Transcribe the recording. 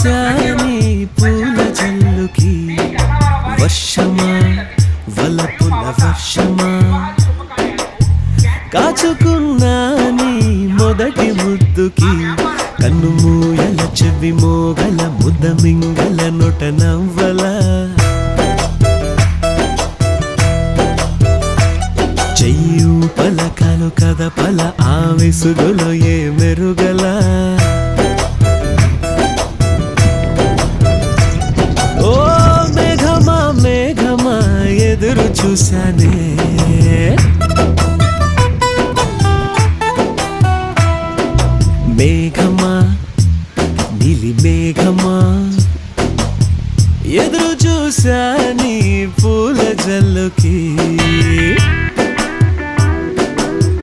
చూశాని పూల జల్లుకి వర్షమా వలపుల వర్షమా కాచుకున్నాని మొదటి ముద్దుకి కన్ను మూయల చెవి మోగల ముద్ద మింగల నొట నవ్వల చెయ్యు పలకలు కదపల ఆ విసుగులో ఏ మెరుగల ఓ మేఘమా మేఘమా ఎదురు చూశానే మేఘమా నీలి మేఘమా ఎదురు చూశాని పూల జల్లుకి